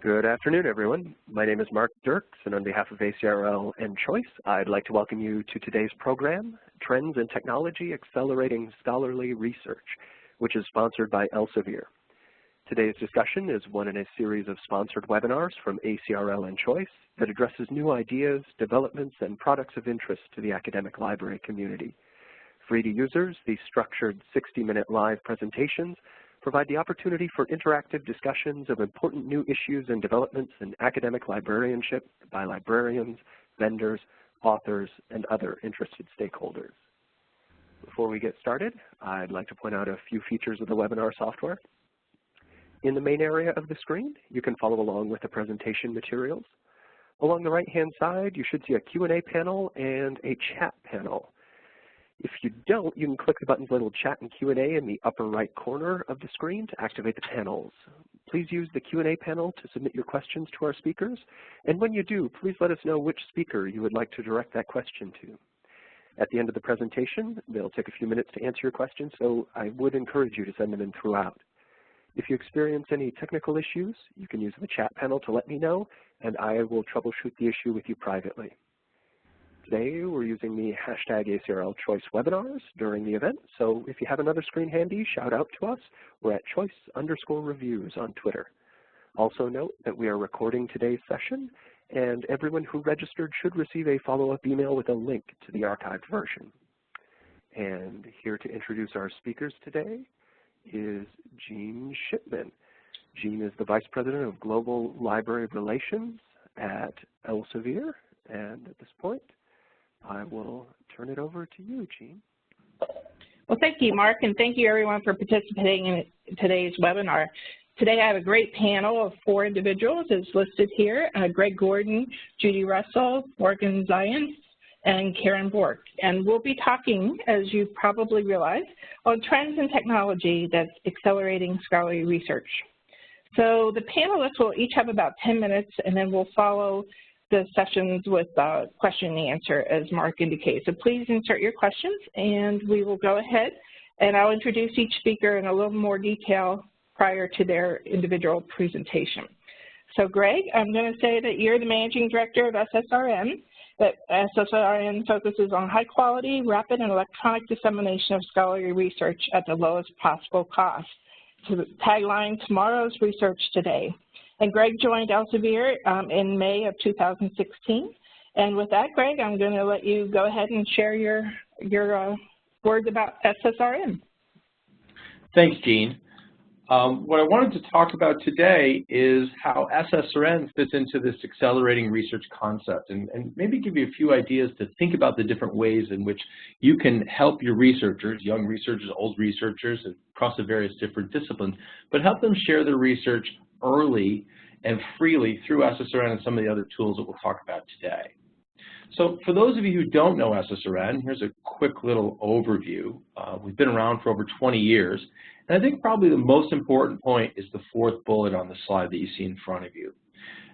Good afternoon, everyone. My name is Mark Dirks, and on behalf of ACRL and Choice, I'd like to welcome you to today's program, Trends in Technology Accelerating Scholarly Research, which is sponsored by Elsevier. Today's discussion is one in a series of sponsored webinars from ACRL and Choice that addresses new ideas, developments, and products of interest to the academic library community. Free to users, these structured 60-minute live presentations provide the opportunity for interactive discussions of important new issues and developments in academic librarianship by librarians, vendors, authors, and other interested stakeholders. Before we get started, I'd like to point out a few features of the webinar software. In the main area of the screen, you can follow along with the presentation materials. Along the right-hand side, you should see a Q&A panel and a chat panel. If you don't, you can click the buttons labeled Chat and Q&A in the upper right corner of the screen to activate the panels. Please use the Q&A panel to submit your questions to our speakers, and when you do, please let us know which speaker you would like to direct that question to. At the end of the presentation, they'll take a few minutes to answer your questions, so I would encourage you to send them in throughout. If you experience any technical issues, you can use the chat panel to let me know, and I will troubleshoot the issue with you privately. Today, we're using the hashtag ACRLChoiceWebinars during the event, so if you have another screen handy, shout out to us. We're at choice_reviews on Twitter. Also note that we are recording today's session, and everyone who registered should receive a follow-up email with a link to the archived version. And here to introduce our speakers today is Jean Shipman. Jean is the Vice President of Global Library Relations at Elsevier, and at this point, I will turn it over to you, Jean. Well, thank you, Mark, and thank you, everyone, for participating in today's webinar. Today, I have a great panel of 4 individuals, as listed here, Greg Gordon, Judy Russell, Morgan Zients, and Karen Bork. And we'll be talking, as you probably realize, on trends in technology that's accelerating scholarly research. So the panelists will each have about 10 minutes, and then we'll follow the sessions with question and answer, as Mark indicates. So please insert your questions, and we will go ahead, and I'll introduce each speaker in a little more detail prior to their individual presentation. So Greg, I'm going to say that you're the Managing Director of SSRN, that SSRN focuses on high quality, rapid, and electronic dissemination of scholarly research at the lowest possible cost. So the tagline, tomorrow's research today. And Greg joined Elsevier in May of 2016. And with that, Greg, I'm going to let you go ahead and share your words about SSRN. Thanks, Jean. What I wanted to talk about today is how SSRN fits into this accelerating research concept, and maybe give you a few ideas to think about the different ways in which you can help your researchers, young researchers, old researchers, across the various different disciplines, but help them share their research early and freely through SSRN and some of the other tools that we'll talk about today. So for those of you who don't know SSRN, here's a quick little overview. We've been around for over 20 years, and I think probably the most important point is the 4th bullet on the slide that you see in front of you.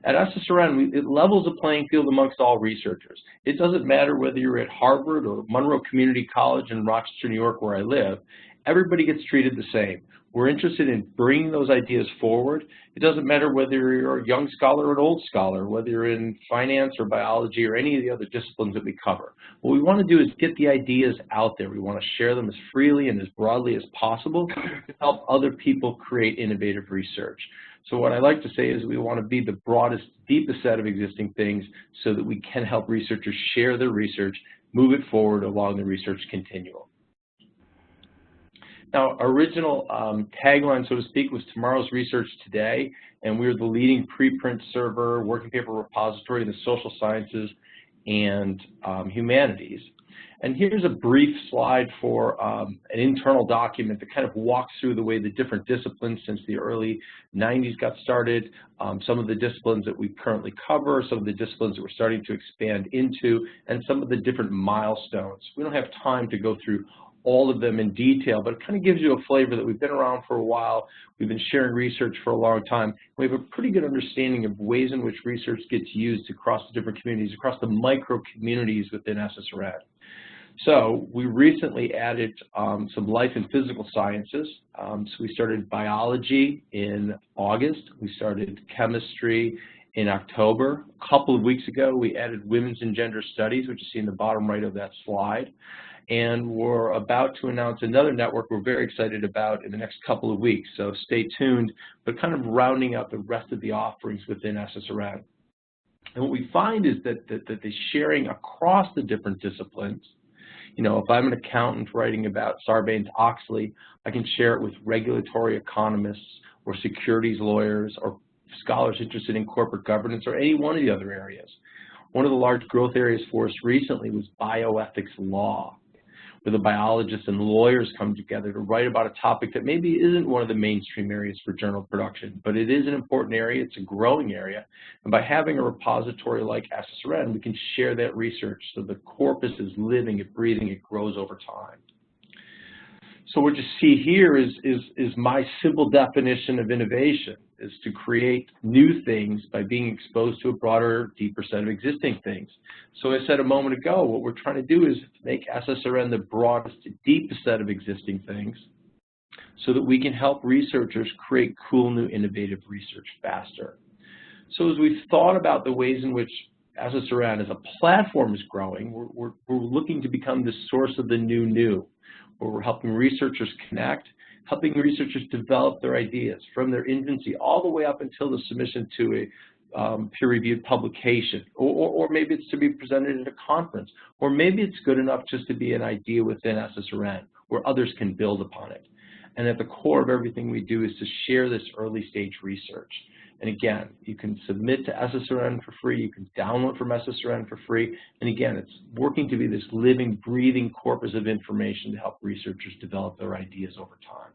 At SSRN, it levels the playing field amongst all researchers. It doesn't matter whether you're at Harvard or Monroe Community College in Rochester, New York, where I live. Everybody gets treated the same. We're interested in bringing those ideas forward. It doesn't matter whether you're a young scholar or an old scholar, whether you're in finance or biology or any of the other disciplines that we cover. What we want to do is get the ideas out there. We want to share them as freely and as broadly as possible to help other people create innovative research. So what I like to say is we want to be the broadest, deepest set of existing things so that we can help researchers share their research, move it forward along the research continuum. Now, our original tagline, so to speak, was tomorrow's research today, and we're the leading preprint server, working paper repository in the social sciences and humanities. And here's a brief slide for an internal document that kind of walks through the way the different disciplines since the early 90s got started, some of the disciplines that we currently cover, some of the disciplines that we're starting to expand into, and some of the different milestones. We don't have time to go through all of them in detail, but it kind of gives you a flavor that we've been around for a while, we've been sharing research for a long time, we have a pretty good understanding of ways in which research gets used across the different communities, across the micro communities within SSRN. So we recently added some life and physical sciences. So we started biology in August. We started chemistry in October. A couple of weeks ago, we added women's and gender studies, which you see in the bottom right of that slide. And we're about to announce another network we're very excited about in the next couple of weeks. So stay tuned, but kind of rounding out the rest of the offerings within SSRN. And what we find is that the sharing across the different disciplines, you know, if I'm an accountant writing about Sarbanes-Oxley, I can share it with regulatory economists or securities lawyers or scholars interested in corporate governance or any one of the other areas. One of the large growth areas for us recently was Bioethics Law, where the biologists and lawyers come together to write about a topic that maybe isn't one of the mainstream areas for journal production, but it is an important area, it's a growing area, and by having a repository like SSRN, we can share that research so the corpus is living, it's breathing, it grows over time. So what you see here is my simple definition of innovation, is to create new things by being exposed to a broader, deeper set of existing things. So I said a moment ago, what we're trying to do is make SSRN the broadest, deepest set of existing things so that we can help researchers create cool, new, innovative research faster. So as we've thought about the ways in which SSRN as a platform is growing, we're looking to become the source of the new, where we're helping researchers connect, helping researchers develop their ideas from their infancy all the way up until the submission to a peer-reviewed publication, or maybe it's to be presented at a conference, or maybe it's good enough just to be an idea within SSRN where others can build upon it. And at the core of everything we do is to share this early stage research. And again, you can submit to SSRN for free, you can download from SSRN for free, and again, it's working to be this living, breathing corpus of information to help researchers develop their ideas over time.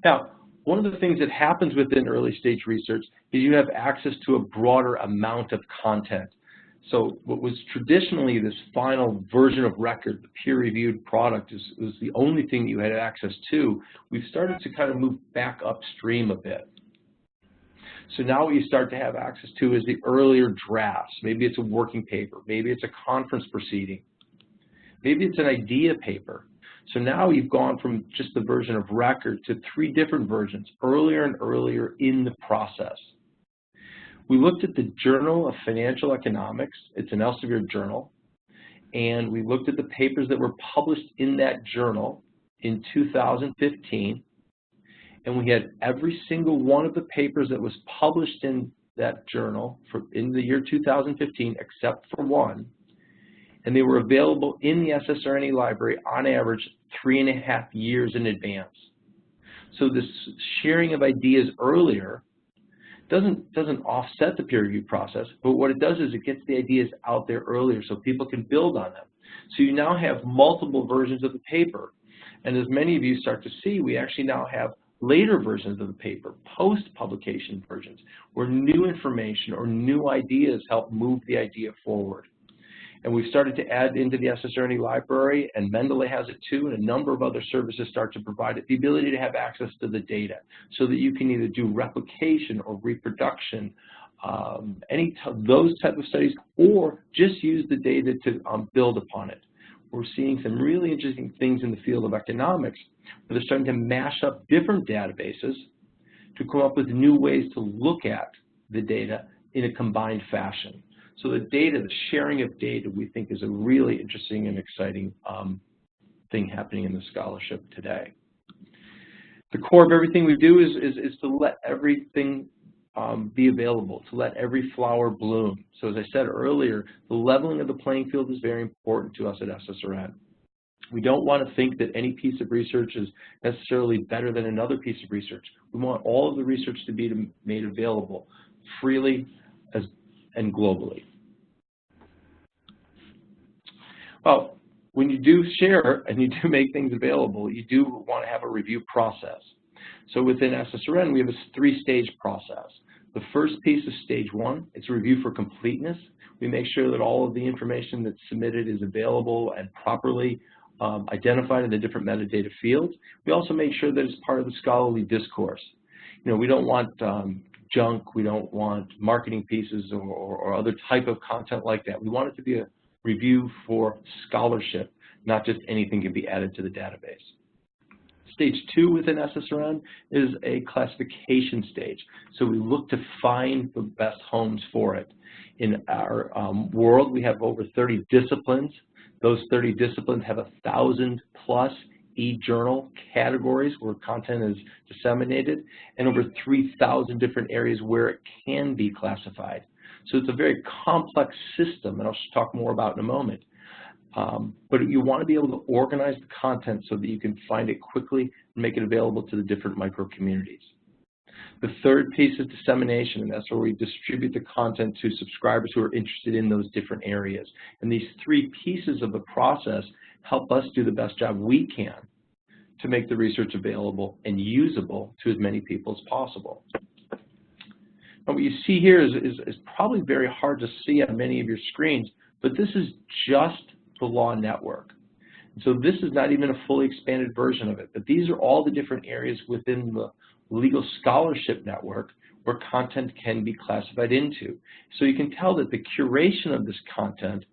Now, one of the things that happens within early stage research is you have access to a broader amount of content. So what was traditionally this final version of record, the peer-reviewed product, was the only thing that you had access to. We've started to kind of move back upstream a bit. So now what you start to have access to is the earlier drafts. Maybe it's a working paper. Maybe it's a conference proceeding. Maybe it's an idea paper. So now you've gone from just the version of record to 3 different versions, earlier and earlier in the process. We looked at the Journal of Financial Economics. It's an Elsevier journal. And we looked at the papers that were published in that journal in 2015. And we had every single one of the papers that was published in that journal in the year 2015, except for one. And they were available in the SSRN library on average 3.5 years in advance. So this sharing of ideas earlier doesn't offset the peer review process, but what it does is it gets the ideas out there earlier so people can build on them. So you now have multiple versions of the paper. And as many of you start to see, we actually now have later versions of the paper, post-publication versions, where new information or new ideas help move the idea forward. And we've started to add into the SSRN library, and Mendeley has it too, and a number of other services start to provide it, the ability to have access to the data so that you can either do replication or reproduction, those type of studies, or just use the data to build upon it. We're seeing some really interesting things in the field of economics where they're starting to mash up different databases to come up with new ways to look at the data in a combined fashion. So the data, the sharing of data, we think is a really interesting and exciting thing happening in the scholarship today. The core of everything we do is to let everything be available, to let every flower bloom. So as I said earlier, the leveling of the playing field is very important to us at SSRN. We don't want to think that any piece of research is necessarily better than another piece of research. We want all of the research to be made available freely and globally. Well, when you do share and you do make things available, you do want to have a review process. So within SSRN, we have a 3-stage process. The first piece is stage 1. It's a review for completeness. We make sure that all of the information that's submitted is available and properly identified in the different metadata fields. We also make sure that it's part of the scholarly discourse. You know, we don't want junk, we don't want marketing pieces or other type of content like that. We want it to be review for scholarship, not just anything can be added to the database. Stage 2 within SSRN is a classification stage. So we look to find the best homes for it. In our world, we have over 30 disciplines. Those 30 disciplines have 1,000+ e-journal categories where content is disseminated, and over 3,000 different areas where it can be classified. So it's a very complex system, and I'll talk more about in a moment. But you want to be able to organize the content so that you can find it quickly and make it available to the different micro-communities. The third piece is dissemination, and that's where we distribute the content to subscribers who are interested in those different areas. And these three pieces of the process help us do the best job we can to make the research available and usable to as many people as possible. And what you see here is probably very hard to see on many of your screens, but this is just the law network. So this is not even a fully expanded version of it, but these are all the different areas within the legal scholarship network where content can be classified into. So you can tell that the curation of this content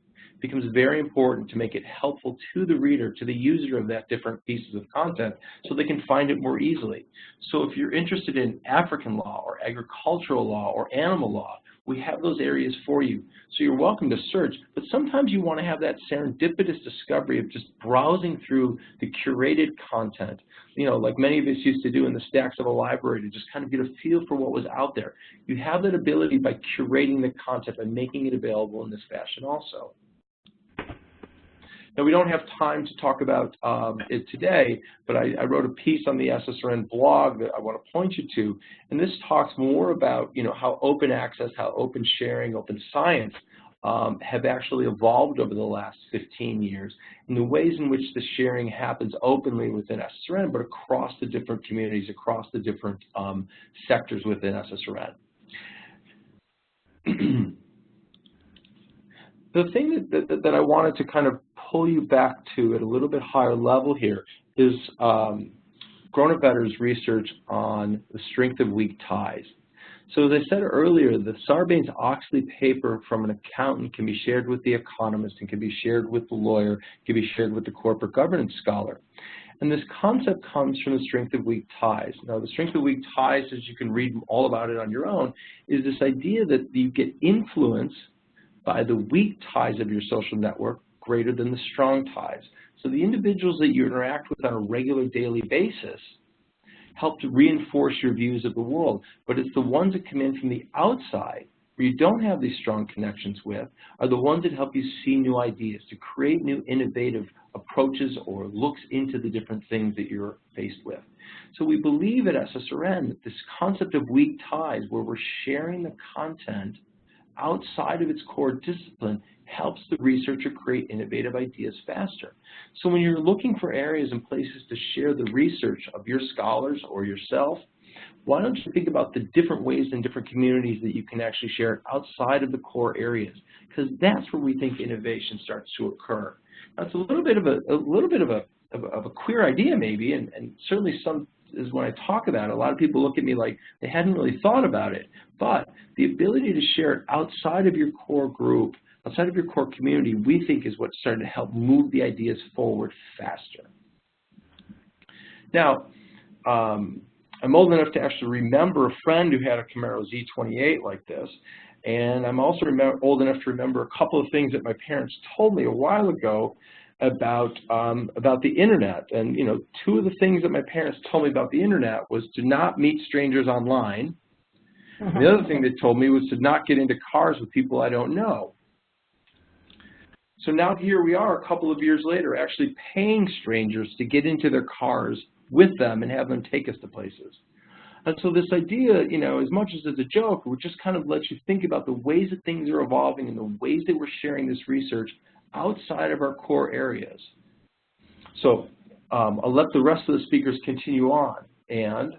becomes very important to make it helpful to the reader, to the user of that different pieces of content, so they can find it more easily. So if you're interested in African law or agricultural law or animal law, we have those areas for you. So you're welcome to search, but sometimes you want to have that serendipitous discovery of just browsing through the curated content, you know, like many of us used to do in the stacks of a library to just kind of get a feel for what was out there. You have that ability by curating the content and making it available in this fashion also. Now, we don't have time to talk about it today, but I wrote a piece on the SSRN blog that I want to point you to, and this talks more about, you know, how open access, how open sharing, open science have actually evolved over the last 15 years, and the ways in which the sharing happens openly within SSRN, but across the different communities, across the different sectors within SSRN. The thing that I wanted to kind of pull you back to at a little bit higher level here is Groenevetter's research on the strength of weak ties. So as I said earlier, the Sarbanes-Oxley paper from an accountant can be shared with the economist and can be shared with the lawyer, can be shared with the corporate governance scholar. And this concept comes from the strength of weak ties. Now, the strength of weak ties, as you can read all about it on your own, is this idea that you get influence by the weak ties of your social network greater than the strong ties. So the individuals that you interact with on a regular daily basis help to reinforce your views of the world, but it's the ones that come in from the outside where you don't have these strong connections with are the ones that help you see new ideas, to create new innovative approaches or looks into the different things that you're faced with. So we believe at SSRN that this concept of weak ties, where we're sharing the content outside of its core discipline, helps the researcher create innovative ideas faster. So when you're looking for areas and places to share the research of your scholars or yourself, why don't you think about the different ways in different communities that you can actually share it outside of the core areas? Because that's where we think innovation starts to occur. Now, it's a little bit of a queer idea maybe, and certainly some is when I talk about it, a lot of people look at me like they hadn't really thought about it. But the ability to share it outside of your core group, outside of your core community, we think is what's starting to help move the ideas forward faster. Now, I'm old enough to actually remember a friend who had a Camaro Z28 like this, and I'm also old enough to remember a couple of things that my parents told me a while ago about the internet. And you know, two of the things that my parents told me about the internet was to not meet strangers online. And the other thing they told me was to not get into cars with people I don't know. So now here we are a couple of years later actually paying strangers to get into their cars with them and have them take us to places. And so this idea, you know, as much as it's a joke, it just kind of lets you think about the ways that things are evolving and the ways that we're sharing this research outside of our core areas. So I'll let the rest of the speakers continue on, and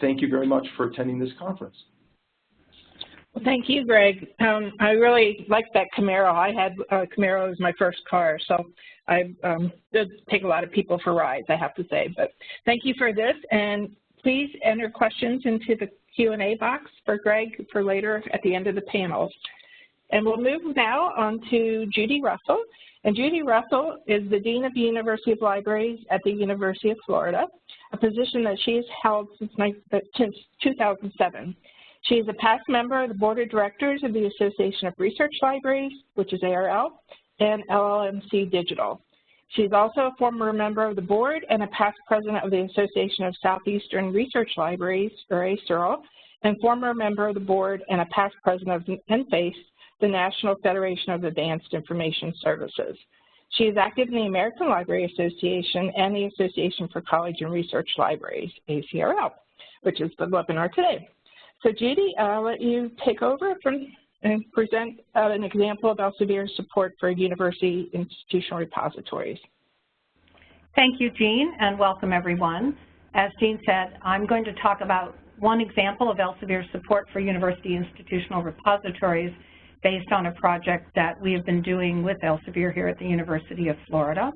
thank you very much for attending this conference. Well, thank you, Greg. I really like that Camaro. I had Camaro as my first car, so I did take a lot of people for rides, I have to say. But thank you for this, and please enter questions into the Q&A box for Greg for later at the end of the panel. And we'll move now on to Judy Russell. And Judy Russell is the Dean of the University of Libraries at the University of Florida, a position that she has held since 2007. She is a past member of the Board of Directors of the Association of Research Libraries, which is ARL, and LLMC Digital. She's also a former member of the board and a past president of the Association of Southeastern Research Libraries, or ASERL, and former member of the board and a past president of NFACE, the National Federation of Advanced Information Services. She is active in the American Library Association and the Association for College and Research Libraries, ACRL, which is the webinar today. So Judy, I'll let you take over and present an example of Elsevier's support for university institutional repositories. Thank you, Jean, and welcome everyone. As Jean said, I'm going to talk about one example of Elsevier's support for university institutional repositories based on a project that we have been doing with Elsevier here at the University of Florida.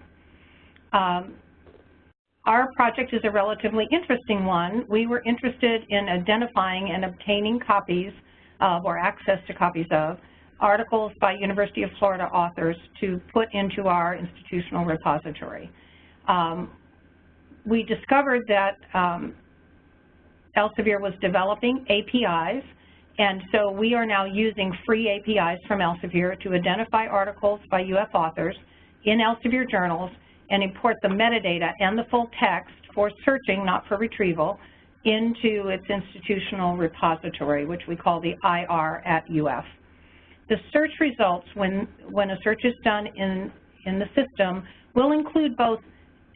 Our project is a relatively interesting one. We were interested in identifying and obtaining copies of, or access to copies of, articles by University of Florida authors to put into our institutional repository. We discovered that Elsevier was developing APIs, and so we are now using free APIs from Elsevier to identify articles by UF authors in Elsevier journals and import the metadata and the full text for searching, not for retrieval, into its institutional repository, which we call the IR at UF. The search results, when a search is done in the system, will include both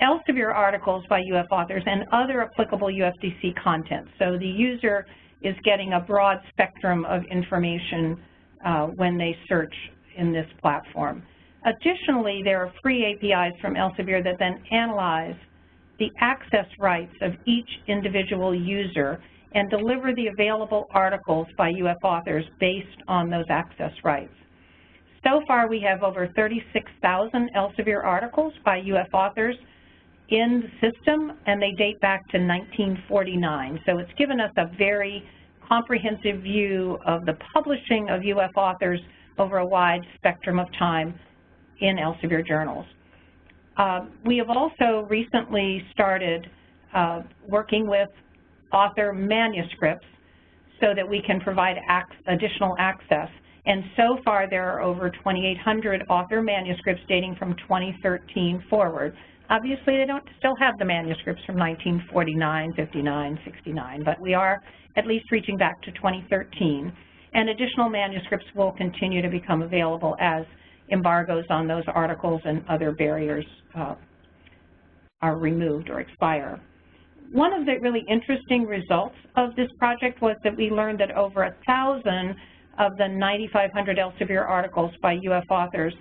Elsevier articles by UF authors and other applicable UFDC content. So the user is getting a broad spectrum of information when they search in this platform. Additionally, there are free APIs from Elsevier that then analyze the access rights of each individual user and deliver the available articles by UF authors based on those access rights. So far, we have over 36,000 Elsevier articles by UF authors in the system, and they date back to 1949. So it's given us a very comprehensive view of the publishing of UF authors over a wide spectrum of time in Elsevier journals. We have also recently started working with author manuscripts so that we can provide additional access. And so far, there are over 2,800 author manuscripts dating from 2013 forward. Obviously, they don't still have the manuscripts from 1949, 59, 69, but we are at least reaching back to 2013. And additional manuscripts will continue to become available as embargoes on those articles and other barriers are removed or expire. One of the really interesting results of this project was that we learned that over 1,000 of the 9,500 Elsevier articles by UF authors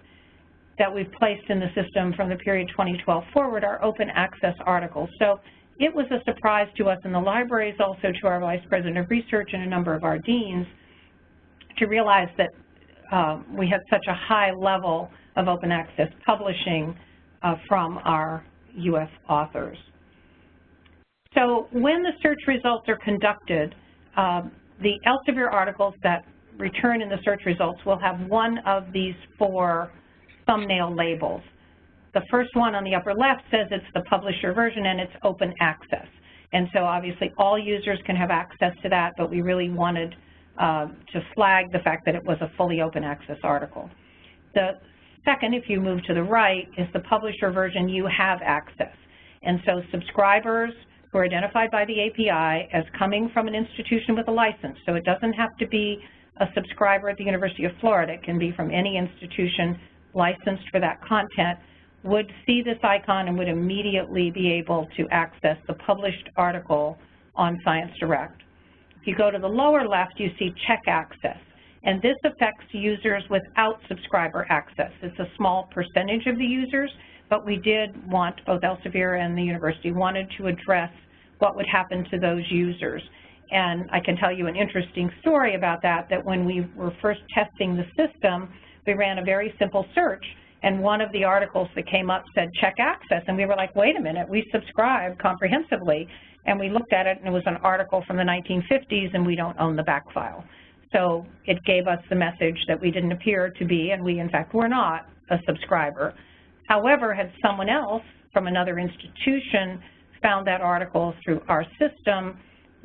that we've placed in the system from the period 2012 forward are open access articles. So it was a surprise to us in the libraries, also to our Vice President of Research and a number of our deans, to realize that we had such a high level of open access publishing from our UF authors. So when the search results are conducted, the Elsevier articles that return in the search results will have one of these 4 thumbnail labels. The first one on the upper left says it's the publisher version and it's open access. And so obviously all users can have access to that, but we really wanted to flag the fact that it was a fully open access article. The second, if you move to the right, is the publisher version you have access. And so subscribers who are identified by the API as coming from an institution with a license, so it doesn't have to be a subscriber at the University of Florida, it can be from any institution licensed for that content, would see this icon and would immediately be able to access the published article on ScienceDirect. If you go to the lower left, you see check access, and this affects users without subscriber access. It's a small percentage of the users, but we did want, both Elsevier and the university wanted to address what would happen to those users. And I can tell you an interesting story about that, that when we were first testing the system, we ran a very simple search, and one of the articles that came up said check access, and we were like, wait a minute, we subscribe comprehensively. And we looked at it, and it was an article from the 1950s, and we don't own the back file. So it gave us the message that we didn't appear to be, and we in fact were not, a subscriber. However, had someone else from another institution found that article through our system,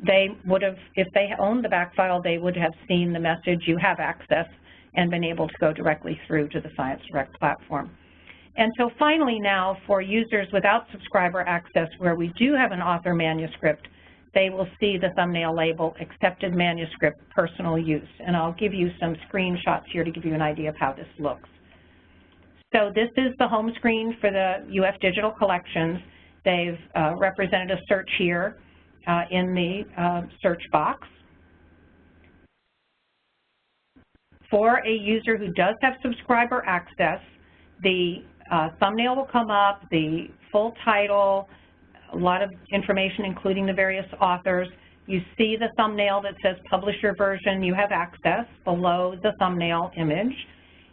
they would have, if they owned the back file, they would have seen the message, you have access, and been able to go directly through to the ScienceDirect platform. And so finally now, for users without subscriber access, where we do have an author manuscript, they will see the thumbnail label, Accepted Manuscript, Personal Use. And I'll give you some screenshots here to give you an idea of how this looks. So this is the home screen for the UF Digital Collections. They've represented a search here in the search box. For a user who does have subscriber access, the thumbnail will come up, the full title, a lot of information including the various authors. You see the thumbnail that says Publisher Version, you have access below the thumbnail image.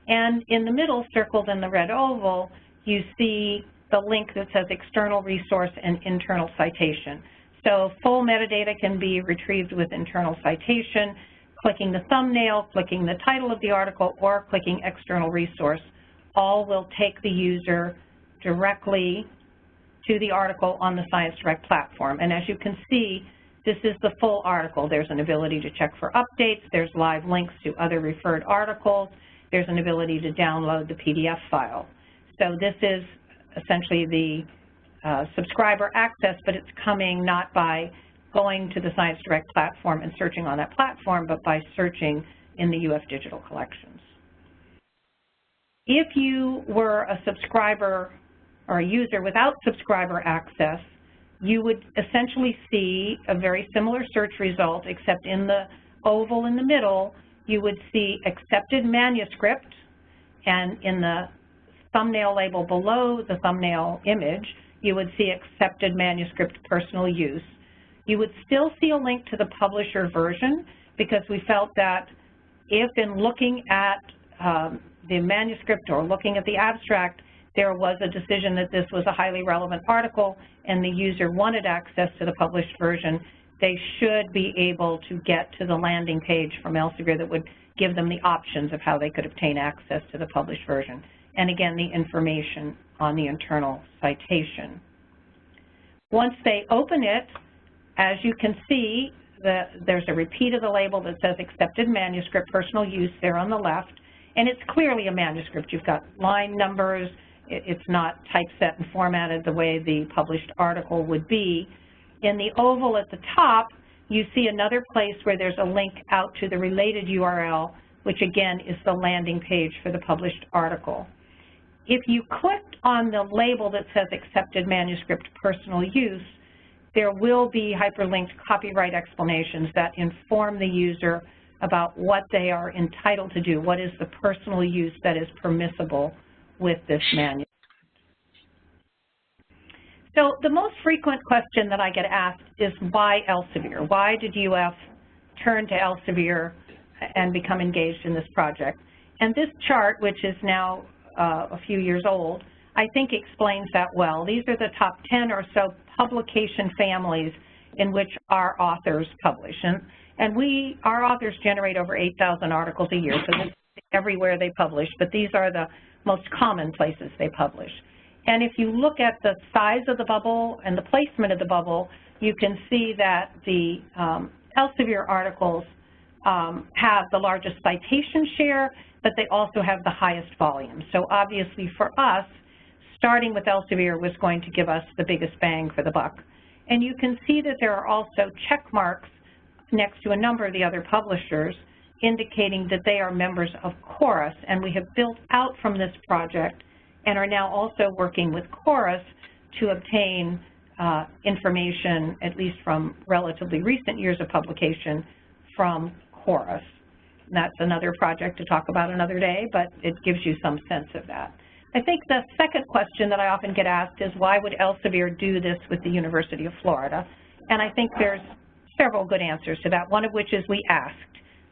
And in the middle, circled in the red oval, you see the link that says External Resource and Internal Citation. So full metadata can be retrieved with internal citation, clicking the thumbnail, clicking the title of the article, or clicking External Resource. All will take the user directly to the article on the ScienceDirect platform. And as you can see, this is the full article. There's an ability to check for updates. There's live links to other referred articles. There's an ability to download the PDF file. So this is essentially the subscriber access, but it's coming not by going to the ScienceDirect platform and searching on that platform, but by searching in the UF Digital Collections. If you were a subscriber or a user without subscriber access, you would essentially see a very similar search result, except in the oval in the middle, you would see Accepted Manuscript, and in the thumbnail label below the thumbnail image, you would see Accepted Manuscript, Personal Use. You would still see a link to the publisher version, because we felt that if in looking at the manuscript or looking at the abstract, there was a decision that this was a highly relevant article and the user wanted access to the published version, they should be able to get to the landing page from Elsevier that would give them the options of how they could obtain access to the published version. And again, the information on the internal citation. Once they open it, as you can see, there's a repeat of the label that says Accepted Manuscript, Personal Use there on the left, and it's clearly a manuscript. You've got line numbers. It's not typeset and formatted the way the published article would be. In the oval at the top, you see another place where there's a link out to the related URL, which again is the landing page for the published article. If you clicked on the label that says Accepted Manuscript, Personal Use, there will be hyperlinked copyright explanations that inform the user about what they are entitled to do, what is the personal use that is permissible with this manuscript. So the most frequent question that I get asked is, why Elsevier? Why did UF turn to Elsevier and become engaged in this project? And this chart, which is now a few years old, I think explains that well. These are the top 10 or so publication families in which our authors publish. And our authors generate over 8,000 articles a year, so this is everywhere they publish, but these are the most common places they publish. And if you look at the size of the bubble and the placement of the bubble, you can see that the Elsevier articles have the largest citation share, but they also have the highest volume. So obviously for us, starting with Elsevier was going to give us the biggest bang for the buck. And you can see that there are also check marks next to a number of the other publishers indicating that they are members of Chorus, and we have built out from this project and are now also working with Chorus to obtain information, at least from relatively recent years of publication, from Chorus. And that's another project to talk about another day, but it gives you some sense of that. I think the second question that I often get asked is, why would Elsevier do this with the University of Florida? And I think there's several good answers to that, one of which is we asked.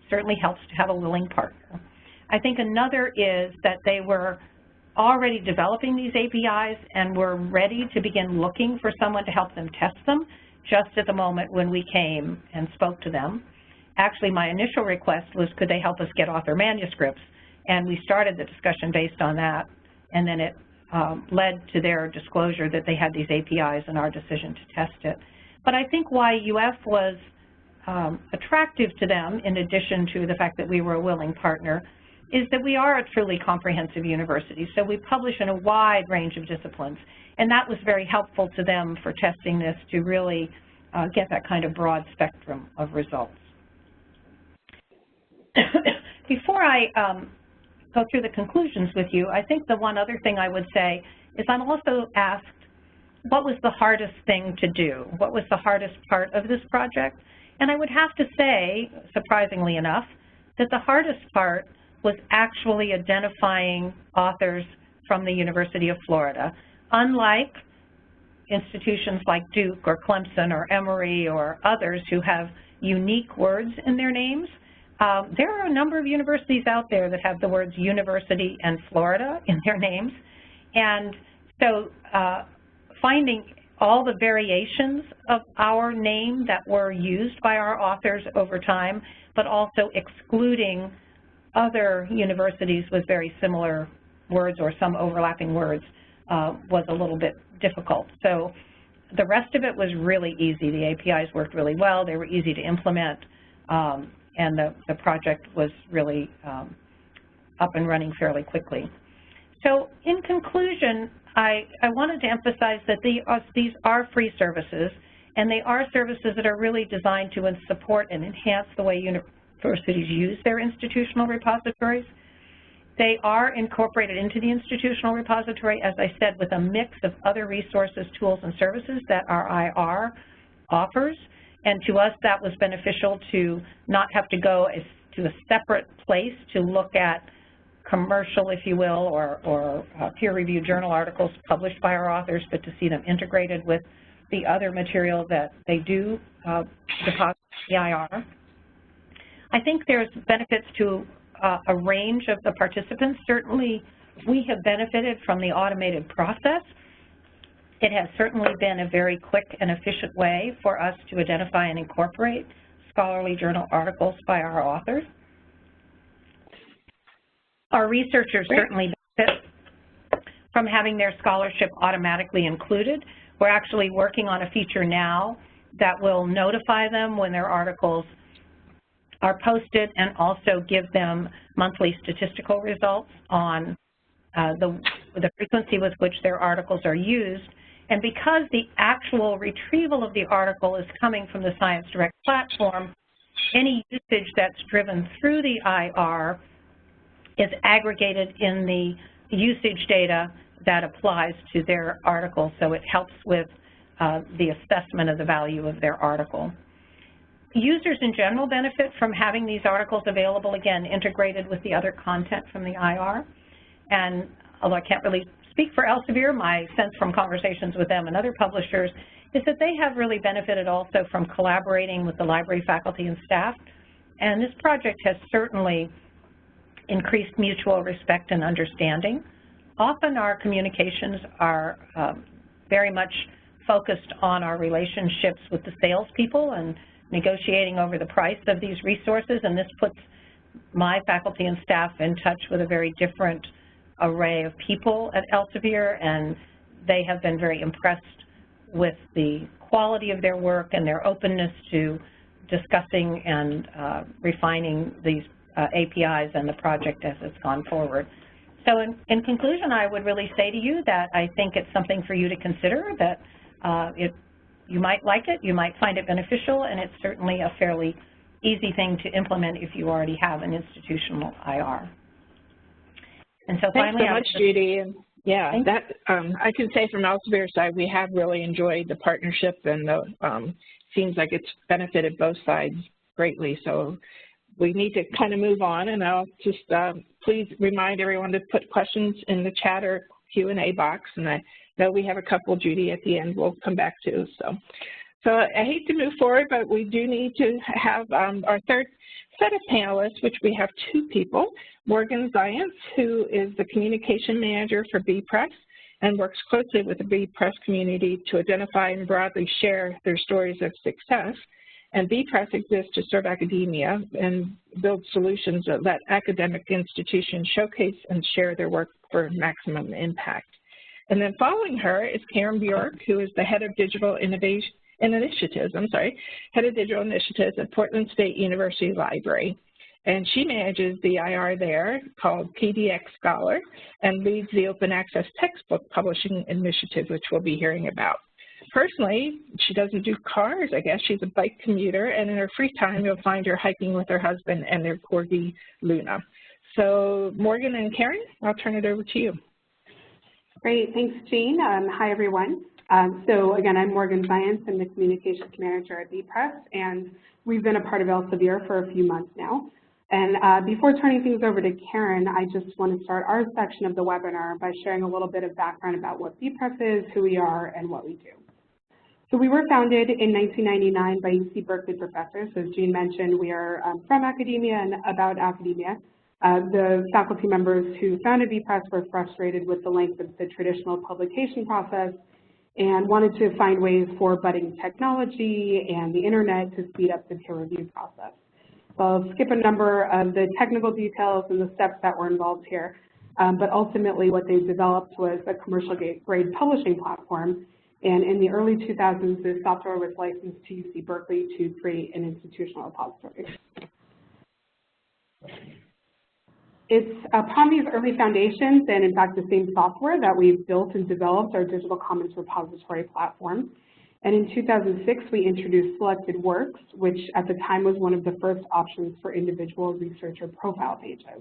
Certainly helps to have a willing partner. I think another is that they were already developing these APIs and were ready to begin looking for someone to help them test them just at the moment when we came and spoke to them. actually my initial request was, could they help us get author manuscripts? And we started the discussion based on that, and then it led to their disclosure that they had these APIs and our decision to test it. But I think why UF was attractive to them, in addition to the fact that we were a willing partner, is that we are a truly comprehensive university. So we publish in a wide range of disciplines, and that was very helpful to them for testing this to really get that kind of broad spectrum of results. Before I go through the conclusions with you, I think the one other thing I would say is I'm also asked, what was the hardest thing to do? What was the hardest part of this project? And I would have to say, surprisingly enough, that the hardest part was actually identifying authors from the University of Florida. Unlike institutions like Duke or Clemson or Emory or others who have unique words in their names, there are a number of universities out there that have the words University and Florida in their names. And so finding all the variations of our name that were used by our authors over time, but also excluding other universities with very similar words or some overlapping words was a little bit difficult. So the rest of it was really easy. The APIs worked really well. They were easy to implement, and the project was really up and running fairly quickly. So in conclusion, I wanted to emphasize that these are free services, and they are services that are really designed to support and enhance the way universities use their institutional repositories. They are incorporated into the institutional repository, as I said, with a mix of other resources, tools, and services that our IR offers. And to us, that was beneficial to not have to go to a separate place to look at commercial, if you will, or peer-reviewed journal articles published by our authors, but to see them integrated with the other material that they do deposit in the IR. I think there's benefits to a range of the participants. Certainly, we have benefited from the automated process. It has certainly been a very quick and efficient way for us to identify and incorporate scholarly journal articles by our authors. Our researchers certainly benefit from having their scholarship automatically included. We're actually working on a feature now that will notify them when their articles are posted and also give them monthly statistical results on the frequency with which their articles are used. And because the actual retrieval of the article is coming from the ScienceDirect platform, any usage that's driven through the IR is aggregated in the usage data that applies to their article, so it helps with the assessment of the value of their article. Users in general benefit from having these articles available, again, integrated with the other content from the IR. And although I can't really speak for Elsevier, my sense from conversations with them and other publishers is that they have really benefited also from collaborating with the library faculty and staff. And this project has certainly increased mutual respect and understanding. Often our communications are very much focused on our relationships with the salespeople and negotiating over the price of these resources, and this puts my faculty and staff in touch with a very different array of people at Elsevier, and they have been very impressed with the quality of their work and their openness to discussing and refining these APIs and the project as it's gone forward. So in conclusion, I would really say to you that I think it's something for you to consider, that you might like it, you might find it beneficial, and it's certainly a fairly easy thing to implement if you already have an institutional IR. And so finally, thanks so much, Judy. And yeah, that I can say from Elsevier's side, we have really enjoyed the partnership, and seems like it's benefited both sides greatly. So we need to kind of move on, and I'll just please remind everyone to put questions in the chat or Q&A box, and I know we have a couple, Judy, at the end we'll come back to. So I hate to move forward, but we do need to have our third set of panelists, which we have two people. Morgan Zients, who is the communication manager for BPress and works closely with the BPress community to identify and broadly share their stories of success. And BPress exists to serve academia and build solutions that let academic institutions showcase and share their work for maximum impact. And then following her is Karen Bjork, who is the head of digital initiatives at Portland State University Library. And she manages the IR there called PDX Scholar and leads the open access textbook publishing initiative, which we'll be hearing about. Personally, she doesn't do cars, I guess. She's a bike commuter, and in her free time, you'll find her hiking with her husband and their corgi, Luna. So Morgan and Karen, I'll turn it over to you. Great, thanks, Jean. Hi, everyone. So again, I'm Morgan Zients. I'm the communications manager at BPress, and we've been a part of Elsevier for a few months now. And before turning things over to Karen, I just want to start our section of the webinar by sharing a little bit of background about what BPress is, who we are, and what we do. So we were founded in 1999 by UC Berkeley professors. As Jean mentioned, we are from academia and about academia. The faculty members who founded BPress were frustrated with the length of the traditional publication process and wanted to find ways for budding technology and the internet to speed up the peer review process. So I'll skip a number of the technical details and the steps that were involved here, but ultimately what they developed was a commercial grade publishing platform. And in the early 2000s, the software was licensed to UC Berkeley to create an institutional repository. It's upon these early foundations and, in fact, the same software that we've built and developed our digital commons repository platform. And in 2006, we introduced Selected Works, which at the time was one of the first options for individual researcher profile pages.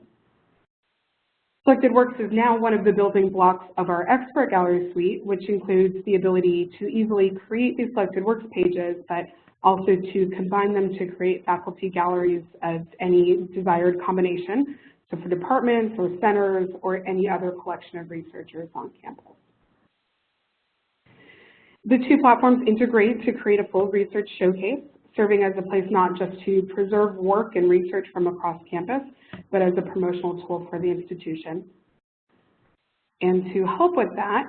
Selected Works is now one of the building blocks of our Expert Gallery suite, which includes the ability to easily create these Selected Works pages, but also to combine them to create faculty galleries of any desired combination, so for departments or centers or any other collection of researchers on campus. The two platforms integrate to create a full research showcase, serving as a place not just to preserve work and research from across campus, but as a promotional tool for the institution. And to help with that,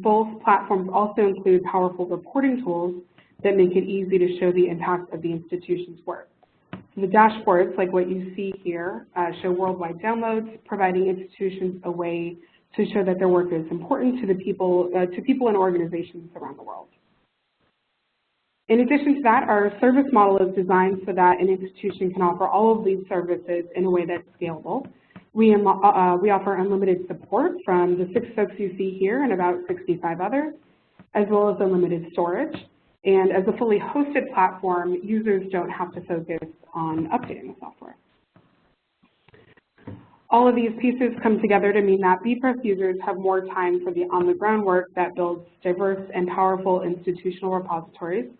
both platforms also include powerful reporting tools that make it easy to show the impact of the institution's work. The dashboards, like what you see here, show worldwide downloads, providing institutions a way to show that their work is important to the people and organizations around the world. In addition to that, our service model is designed so that an institution can offer all of these services in a way that's scalable. We offer unlimited support from the 6 folks you see here and about 65 others, as well as unlimited storage. And as a fully hosted platform, users don't have to focus on updating the software. All of these pieces come together to mean that BPress users have more time for the on-the-ground work that builds diverse and powerful institutional repositories,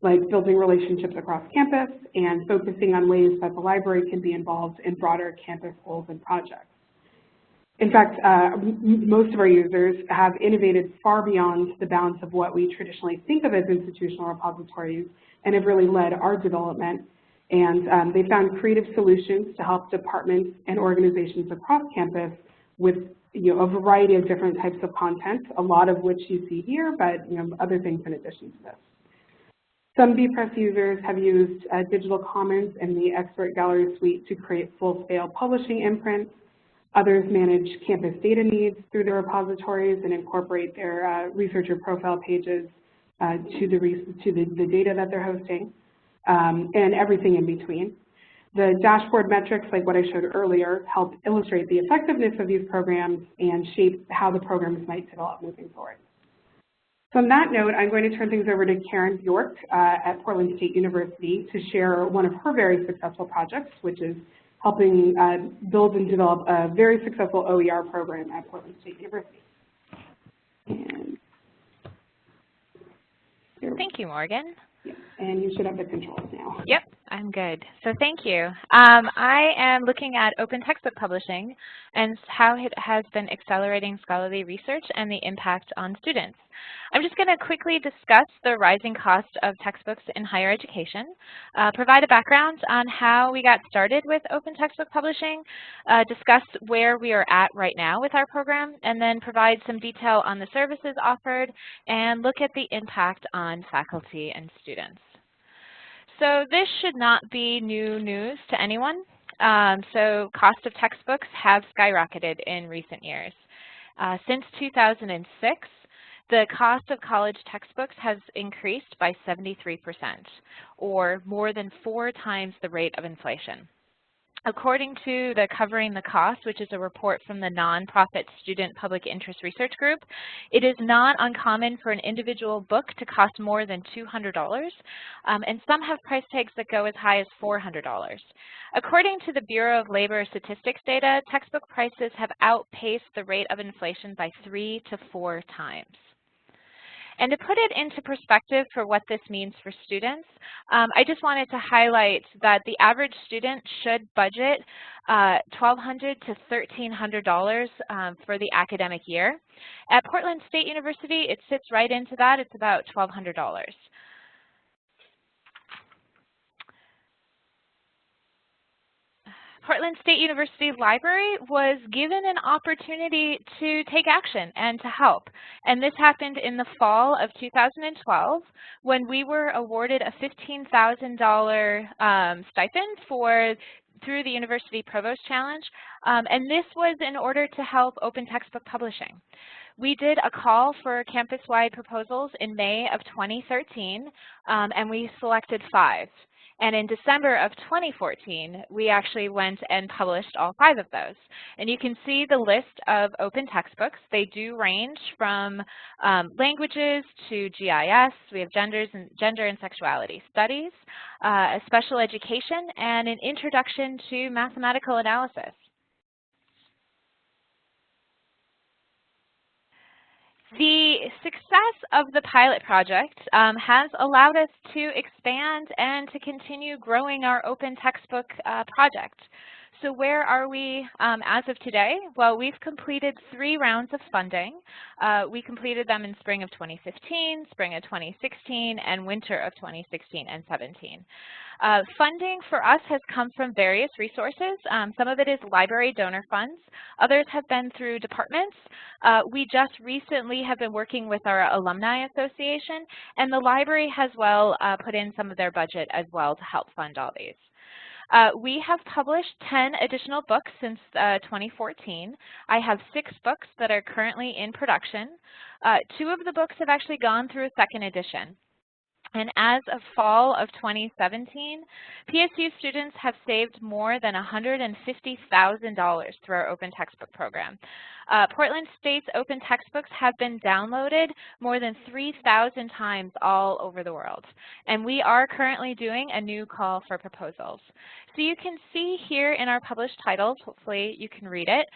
like building relationships across campus and focusing on ways that the library can be involved in broader campus goals and projects. In fact, most of our users have innovated far beyond the bounds of what we traditionally think of as institutional repositories and have really led our development. And they found creative solutions to help departments and organizations across campus with a variety of different types of content, a lot of which you see here, but other things in addition to this. Some BPress users have used digital commons and the Expert Gallery suite to create full-scale publishing imprints. Others manage campus data needs through the repositories and incorporate their researcher profile pages to the data that they're hosting, and everything in between. The dashboard metrics, like what I showed earlier, help illustrate the effectiveness of these programs and shape how the programs might develop moving forward. So on that note, I'm going to turn things over to Karen Bjork at Portland State University to share one of her very successful projects, which is helping build and develop a very successful OER program at Portland State University. Thank you, Morgan. Yeah, and you should have the controls now. Yep, I'm good. So thank you. I am looking at open textbook publishing and how it has been accelerating scholarly research and the impact on students. I'm just going to quickly discuss the rising cost of textbooks in higher education, provide a background on how we got started with open textbook publishing, discuss where we are at right now with our program, and then provide some detail on the services offered and look at the impact on faculty and students. So this should not be new news to anyone. So cost of textbooks have skyrocketed in recent years. Since 2006, the cost of college textbooks has increased by 73%, or more than 4 times the rate of inflation. According to the Covering the Cost, which is a report from the nonprofit Student Public Interest Research Group, it is not uncommon for an individual book to cost more than $200, and some have price tags that go as high as $400. According to the Bureau of Labor Statistics data, textbook prices have outpaced the rate of inflation by 3 to 4 times. And to put it into perspective for what this means for students, I just wanted to highlight that the average student should budget $1,200 to $1,300 for the academic year. At Portland State University, it sits right into that. It's about $1,200. Portland State University Library was given an opportunity to take action and to help. And this happened in the fall of 2012 when we were awarded a $15,000 stipend through the University Provost Challenge. And this was in order to help open textbook publishing. We did a call for campus-wide proposals in May of 2013, and we selected 5. And in December of 2014, we actually went and published all 5 of those. And you can see the list of open textbooks. They do range from languages to GIS. We have gender and sexuality studies, special education, and an introduction to mathematical analysis. The success of the pilot project has allowed us to expand and to continue growing our open textbook project. So where are we as of today? Well, we've completed 3 rounds of funding. We completed them in spring of 2015, spring of 2016, and winter of 2016 and 17. Funding for us has come from various resources. Some of it is library donor funds. Others have been through departments. We just recently have been working with our Alumni Association, and the library has put in some of their budget as well to help fund all these. We have published 10 additional books since 2014. I have 6 books that are currently in production. 2 of the books have actually gone through a 2nd edition. And as of fall of 2017, PSU students have saved more than $150,000 through our open textbook program. Portland State's open textbooks have been downloaded more than 3,000 times all over the world. And we are currently doing a new call for proposals. So you can see here in our published titles, hopefully you can read it,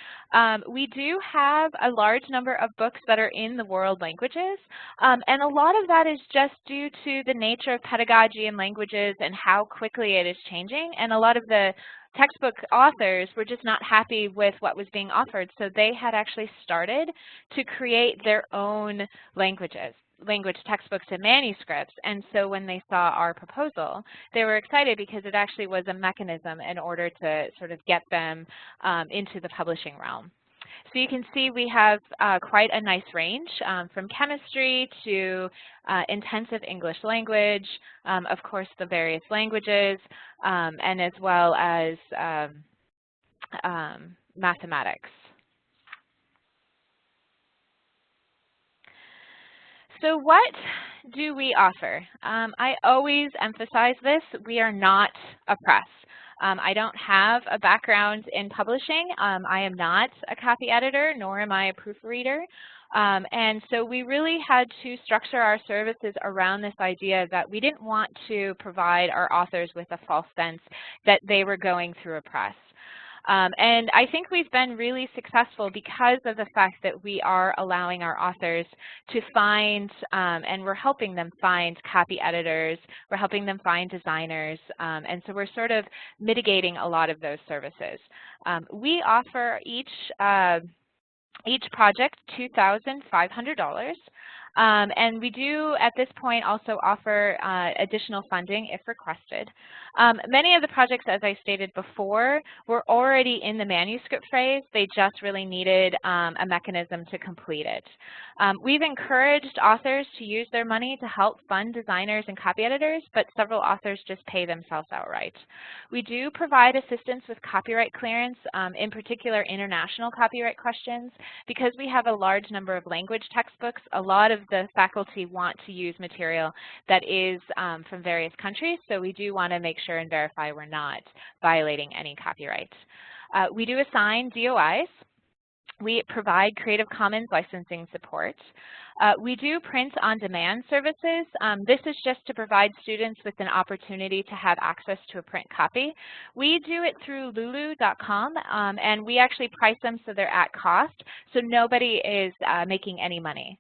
we do have a large number of books that are in the world languages. And a lot of that is just due to the nature of pedagogy and languages and how quickly it is changing. And a lot of the textbook authors were just not happy with what was being offered, so they had actually started to create their own language textbooks and manuscripts. And so when they saw our proposal, they were excited because it actually was a mechanism in order to sort of get them into the publishing realm. So you can see we have quite a nice range from chemistry to intensive English language, of course the various languages, and as well as mathematics. So what do we offer? I always emphasize this, we are not a press. I don't have a background in publishing. I am not a copy editor, nor am I a proofreader. And so we really had to structure our services around this idea that we didn't want to provide our authors with a false sense that they were going through a press. And I think we've been really successful because of the fact that we are allowing our authors to find, and we're helping them find copy editors, we're helping them find designers, and so we're sort of mitigating a lot of those services. We offer each project $2,500. And we do, at this point, also offer additional funding if requested. Many of the projects, as I stated before, were already in the manuscript phase. They just really needed a mechanism to complete it. We've encouraged authors to use their money to help fund designers and copy editors, but several authors just pay themselves outright. We do provide assistance with copyright clearance, in particular international copyright questions. Because we have a large number of language textbooks, a lot of the faculty want to use material that is from various countries, so we do want to make sure and verify we're not violating any copyright. We do assign DOIs. We provide Creative Commons licensing support. We do print-on-demand services. This is just to provide students with an opportunity to have access to a print copy. We do it through lulu.com, and we actually price them so they're at cost, so nobody is making any money.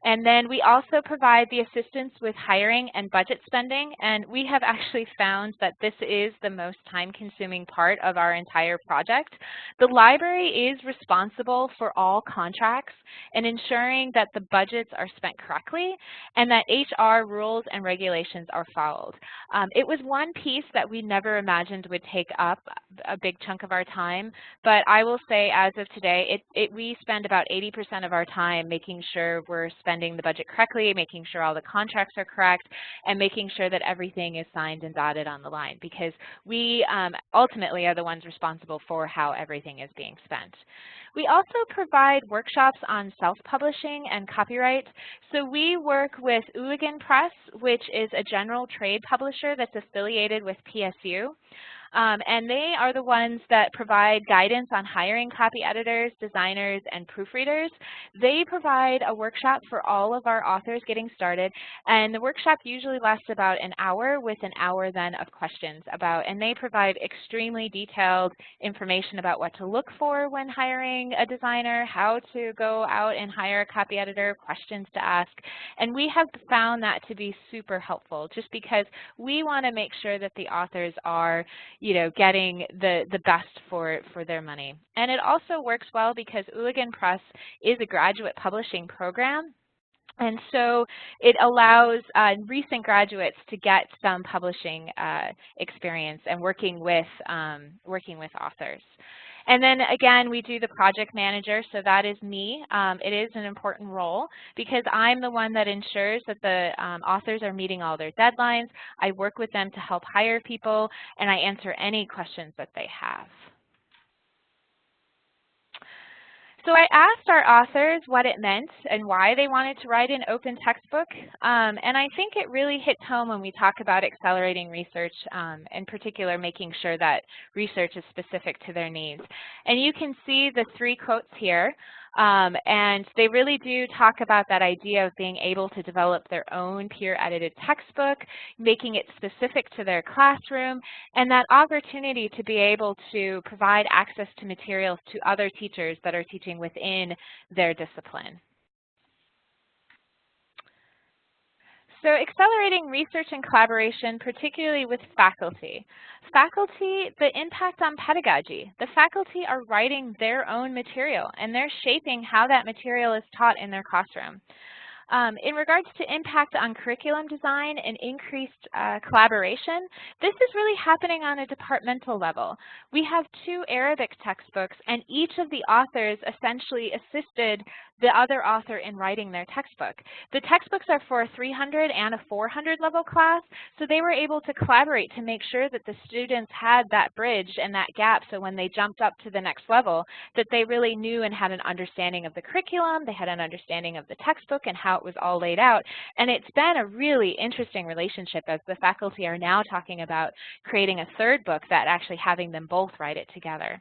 And then we also provide the assistance with hiring and budget spending, and we have actually found that this is the most time-consuming part of our entire project. The library is responsible for all contracts and ensuring that the budgets are spent correctly and that HR rules and regulations are followed. It was one piece that we never imagined would take up a big chunk of our time, but I will say as of today, we spend about 80% of our time making sure we're spending the budget correctly, making sure all the contracts are correct, and making sure that everything is signed and dotted on the line, because we ultimately are the ones responsible for how everything is being spent. We also provide workshops on self-publishing and copyright. So we work with Hooligan Press, which is a general trade publisher that's affiliated with PSU. And they are the ones that provide guidance on hiring copy editors, designers, and proofreaders. They provide a workshop for all of our authors getting started, and the workshop usually lasts about an hour with an hour then of questions and they provide extremely detailed information about what to look for when hiring a designer, how to go out and hire a copy editor, questions to ask, and we have found that to be super helpful just because we want to make sure that the authors are getting the best for their money. And it also works well because Hooligan Press is a graduate publishing program. And so it allows recent graduates to get some publishing experience and working with authors. And then again, we do the project manager, so that is me. It is an important role because I'm the one that ensures that the authors are meeting all their deadlines. I work with them to help hire people, and I answer any questions that they have. So I asked our authors what it meant and why they wanted to write an open textbook, and I think it really hits home when we talk about accelerating research, in particular making sure that research is specific to their needs. And you can see the 3 quotes here. And they really do talk about that idea of being able to develop their own peer-edited textbook, making it specific to their classroom, and that opportunity to be able to provide access to materials to other teachers that are teaching within their discipline. So accelerating research and collaboration, particularly with faculty. Faculty, the impact on pedagogy. The faculty are writing their own material, and they're shaping how that material is taught in their classroom. In regards to impact on curriculum design and increased collaboration, this is really happening on a departmental level. We have 2 Arabic textbooks, and each of the authors essentially assisted the other author in writing their textbook. The textbooks are for a 300 and a 400 level class, so they were able to collaborate to make sure that the students had that bridge and that gap, so when they jumped up to the next level, that they really knew and had an understanding of the curriculum, they had an understanding of the textbook and how it was all laid out. And it's been a really interesting relationship as the faculty are now talking about creating a 3rd book, that actually having them both write it together.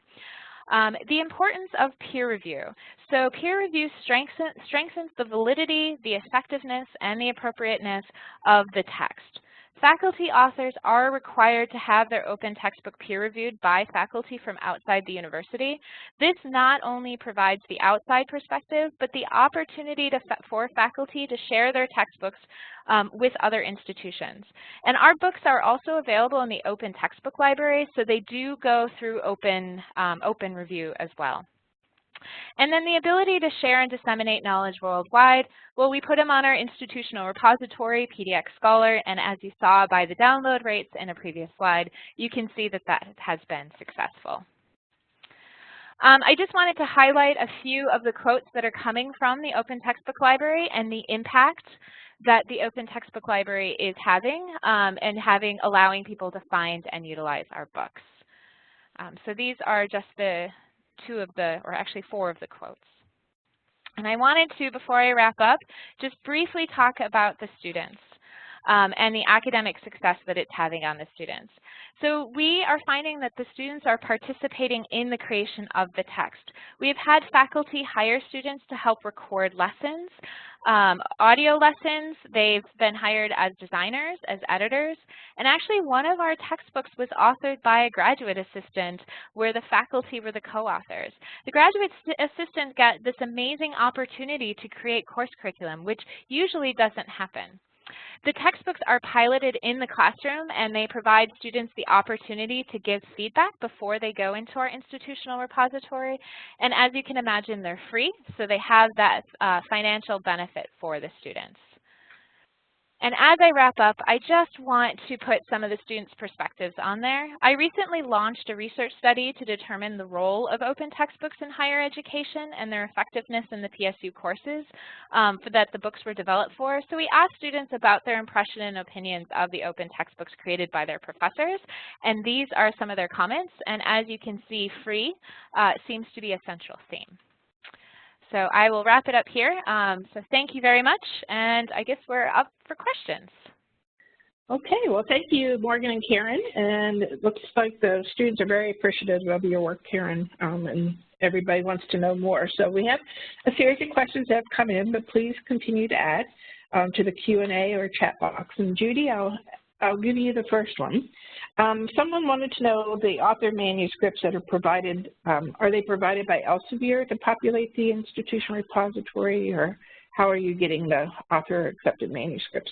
The importance of peer review. So peer review strengthens the validity, the effectiveness, and the appropriateness of the text. Faculty authors are required to have their open textbook peer reviewed by faculty from outside the university. This not only provides the outside perspective, but the opportunity for faculty to share their textbooks with other institutions. And our books are also available in the open textbook library, so they do go through open review as well. And then the ability to share and disseminate knowledge worldwide, well, we put them on our institutional repository, PDX Scholar, and as you saw by the download rates in a previous slide, you can see that that has been successful. I just wanted to highlight a few of the quotes that are coming from the Open Textbook Library and the impact that the Open Textbook Library is having and allowing people to find and utilize our books. So these are just the actually four of the quotes. And I wanted to, before I wrap up, just briefly talk about the students and the academic success that it's having on the students. So we are finding that the students are participating in the creation of the text. We have had faculty hire students to help record lessons, audio lessons. They've been hired as designers, as editors, and actually one of our textbooks was authored by a graduate assistant where the faculty were the co-authors. The graduate assistant got this amazing opportunity to create course curriculum, which usually doesn't happen. The textbooks are piloted in the classroom, and they provide students the opportunity to give feedback before they go into our institutional repository. And as you can imagine, they're free, so they have that financial benefit for the students. And as I wrap up, I just want to put some of the students' perspectives on there. I recently launched a research study to determine the role of open textbooks in higher education and their effectiveness in the PSU courses that the books were developed for. So we asked students about their impression and opinions of the open textbooks created by their professors, and these are some of their comments. And as you can see, free seems to be a central theme. So I will wrap it up here. So thank you very much, and I guess we're up for questions. Okay, well, thank you, Morgan and Karen. And it looks like the students are very appreciative of your work, Karen, and everybody wants to know more. So we have a series of questions that have come in, but please continue to add to the Q&A or chat box. And Judy, I'll give you the first one. Someone wanted to know the author manuscripts that are provided, are they provided by Elsevier to populate the institutional repository, or how are you getting the author accepted manuscripts?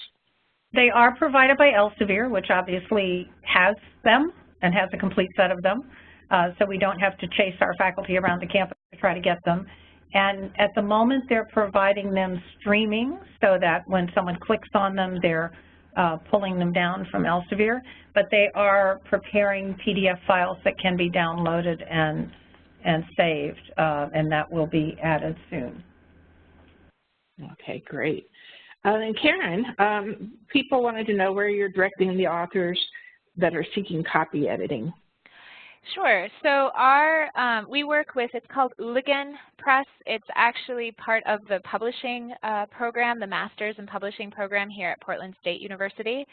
They are provided by Elsevier, which obviously has them and has a complete set of them. So we don't have to chase our faculty around the campus to try to get them. And at the moment, they're providing them streaming so that when someone clicks on them, they're pulling them down from Elsevier, but they are preparing PDF files that can be downloaded and saved, and that will be added soon. Okay, great. And Karen, people wanted to know where you're directing the authors that are seeking copy editing. Sure. So we work with, it's called Hooligan Press. It's actually part of the publishing program, the Master's in Publishing program here at Portland State University.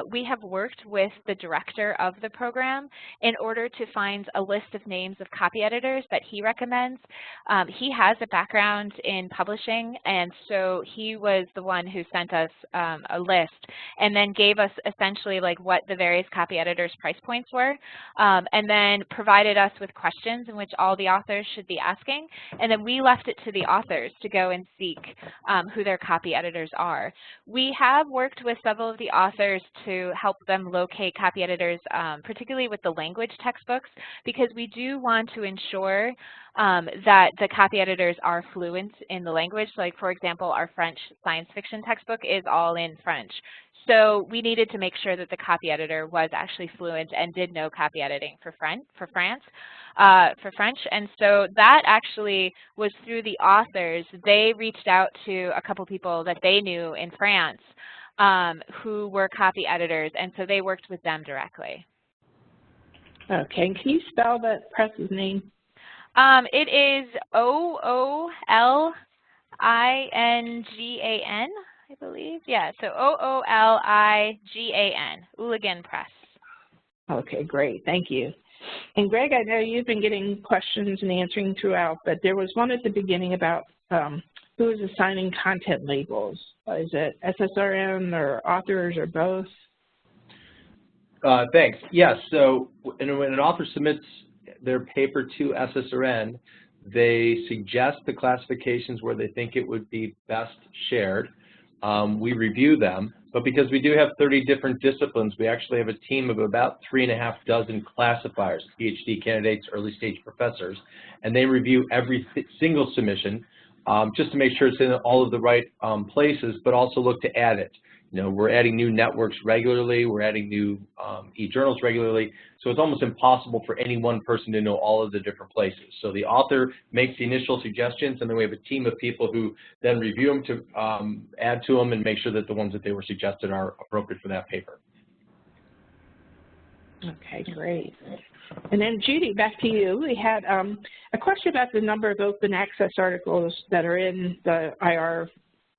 We have worked with the director of the program in order to find a list of names of copy editors that he recommends. He has a background in publishing, and so he was the one who sent us a list and then gave us essentially like what the various copy editors' price points were, and then provided us with questions in which all the authors should be asking, and then we left it to the authors to go and seek who their copy editors are. We have worked with several of the authors to help them locate copy editors, particularly with the language textbooks, because we do want to ensure that the copy editors are fluent in the language. Like, for example, our French science fiction textbook is all in French. So we needed to make sure that the copy editor was actually fluent and did know copy editing for French. And so that actually was through the authors. They reached out to a couple people that they knew in France who were copy editors, and so they worked with them directly. Okay, can you spell that press's name? It is Ooligan, I believe. Yeah, so Ooligan, Hooligan Press. Okay, great, thank you. And Greg, I know you've been getting questions and answering throughout, but there was one at the beginning about who is assigning content labels. Is it SSRN or authors or both? Thanks. Yes, so when an author submits their paper to SSRN, they suggest the classifications where they think it would be best shared. we review them. But because we do have 30 different disciplines, we actually have a team of about 3.5 dozen classifiers, PhD candidates, early stage professors, and they review every single submission just to make sure it's in all of the right places, but also look to add it. You know, we're adding new networks regularly, we're adding new e-journals regularly, so it's almost impossible for any one person to know all of the different places. So the author makes the initial suggestions, and then we have a team of people who then review them to add to them and make sure that the ones that they were suggested are appropriate for that paper. Okay, great. And then Judy, back to you. We had a question about the number of open access articles that are in the IR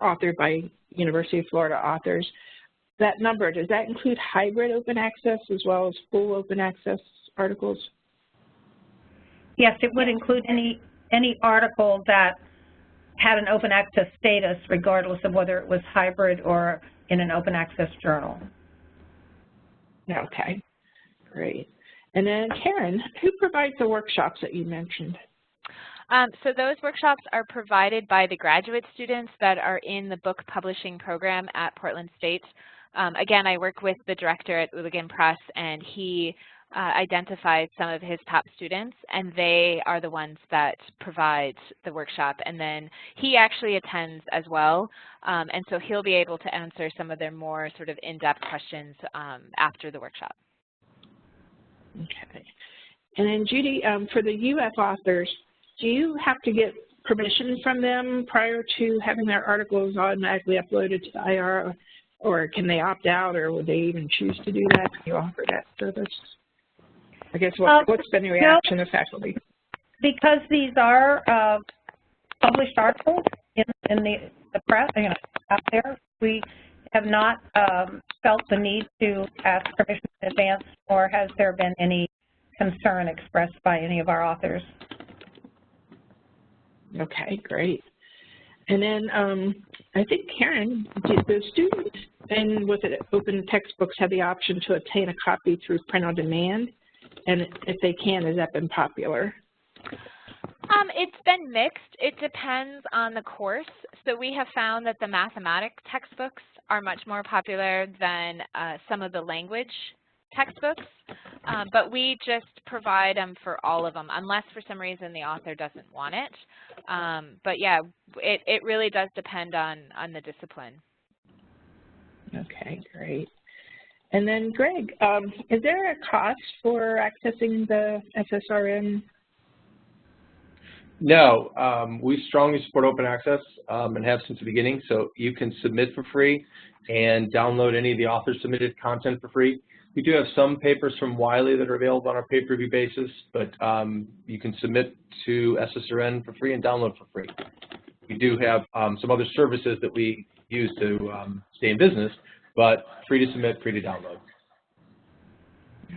authored by University of Florida authors. That number, does that include hybrid open access as well as full open access articles? Yes, it would include any article that had an open access status, regardless of whether it was hybrid or in an open access journal. Okay, great. And then Karen, who provides the workshops that you mentioned? So those workshops are provided by the graduate students that are in the book publishing program at Portland State. Again, I work with the director at Hooligan Press, and he identifies some of his top students, and they are the ones that provide the workshop. And then he actually attends as well, and so he'll be able to answer some of their more sort of in-depth questions after the workshop. Okay. And then Judy, for the UF authors, do you have to get permission from them prior to having their articles automatically uploaded to the IR, or can they opt out, or would they even choose to do that? Can you offer that service? I guess what's been the reaction of faculty? Because these are published articles in the press, you know, out there, we have not felt the need to ask permission in advance, or has there been any concern expressed by any of our authors. Okay, great. And then I think, Karen, do the students and with open textbooks have the option to obtain a copy through print on demand? And if they can, has that been popular? It's been mixed. It depends on the course. So we have found that the mathematics textbooks are much more popular than some of the language textbooks, but we just provide them for all of them, unless for some reason the author doesn't want it. But yeah, it really does depend on the discipline. Okay, great. And then Greg, is there a cost for accessing the SSRN? No, we strongly support open access and have since the beginning, so you can submit for free and download any of the author-submitted content for free. We do have some papers from Wiley that are available on our paper review basis, but you can submit to SSRN for free and download for free. We do have some other services that we use to stay in business, but free to submit, free to download.